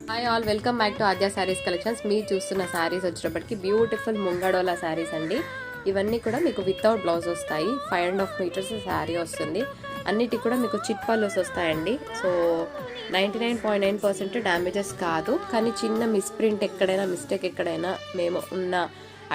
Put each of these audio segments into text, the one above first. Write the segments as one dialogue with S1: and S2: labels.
S1: Hi all, welcome back to Aadya saris collections. మీరు చూస్తున్న శారీస్ వచ్చేటప్పటికి బ్యూటిఫుల్ ముంగడోలా శారీస్ అండి. ఇవన్నీ కూడా మీకు వితౌట్ బ్లౌజ్ వస్తాయి. 5.5 మీటర్స్ శారీ వస్తుంది. అన్నిటికి కూడా మీకు చిట్ పల్లోస్ వస్తాయండి. సో 99.9% డ్యామేజెస్ కాదు, కానీ చిన్న మిస్ప్రింట్ ఎక్కడైనా మిస్టేక్ ఎక్కడైనా మేము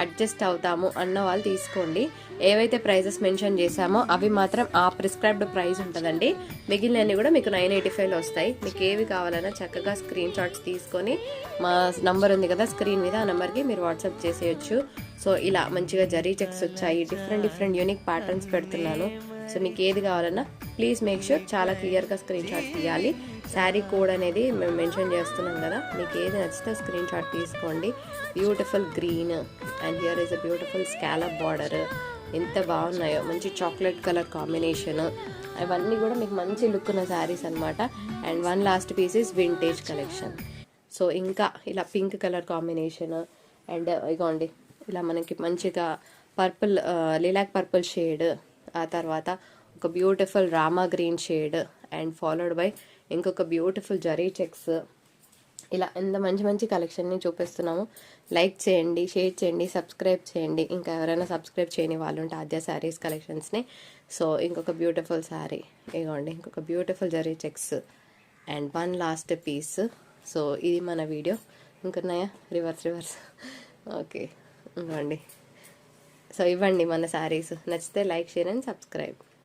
S1: అడ్జస్ట్ అవుతాము అన్న వాళ్ళు తీసుకోండి. ఏవైతే ప్రైజెస్ మెన్షన్ చేశామో అవి మాత్రం ఆ ప్రిస్క్రైబ్డ్ ప్రైస్ ఉంటుందండి. మిగిలినవి కూడా మీకు 985లో వస్తాయి. మీకు ఏవి కావాలన్నా చక్కగా స్క్రీన్ షాట్స్ తీసుకొని మా నంబర్ ఉంది కదా స్క్రీన్ మీద, ఆ నెంబర్కి మీరు వాట్సాప్ చేసేయచ్చు. సో ఇలా మంచిగా జరీ చెక్స్ వచ్చాయి. డిఫరెంట్ యూనిక్ ప్యాటర్న్స్ పెడుతున్నాను. సో మీకు ఏది కావాలన్నా ప్లీజ్ మేక్ ష్యూర్ చాలా క్లియర్గా స్క్రీన్ షాట్ తీయాలి. శారీ కోడ్ అనేది మేము మెన్షన్ చేస్తున్నాం కదా, మీకు ఏది నచ్చితే స్క్రీన్ షాట్ తీసుకోండి. Beautiful green and here is a beautiful scallop border. ఎంత బాగున్నాయో, మంచి చాక్లెట్ కలర్ కాంబినేషన్. అవన్నీ కూడా మీకు మంచి లుక్ ఉన్న శారీస్ అనమాట. And one last piece is vintage collection. So ఇంకా ఇలా పింక్ కలర్ కాంబినేషన్ అండ్ ఇగోండి ఇలా మనకి మంచిగా పర్పుల్, లిలాక్ పర్పుల్ షేడ్, ఆ తర్వాత ఒక beautiful Rama green shade and followed by ఇంకొక బ్యూటిఫుల్ జరీ చెక్స్. ఇలా ఎంత మంచి కలెక్షన్ని చూపిస్తున్నాము. లైక్ చేయండి, షేర్ చేయండి, సబ్స్క్రైబ్ చేయండి. ఇంకా ఎవరైనా సబ్స్క్రైబ్ చేయని వాళ్ళు ఉంటే ఆద్య శారీస్ కలెక్షన్స్ని. సో ఇంకొక బ్యూటిఫుల్ శారీ ఇగోండి, ఇంకొక beautiful zari checks and one last piece. So ఇది మన వీడియో. ఇంకున్నాయా? రివర్స్ ఓకే, ఇవ్వండి. సో ఇవ్వండి మన శారీస్. నచ్చితే లైక్, షేర్ అండ్ సబ్స్క్రైబ్.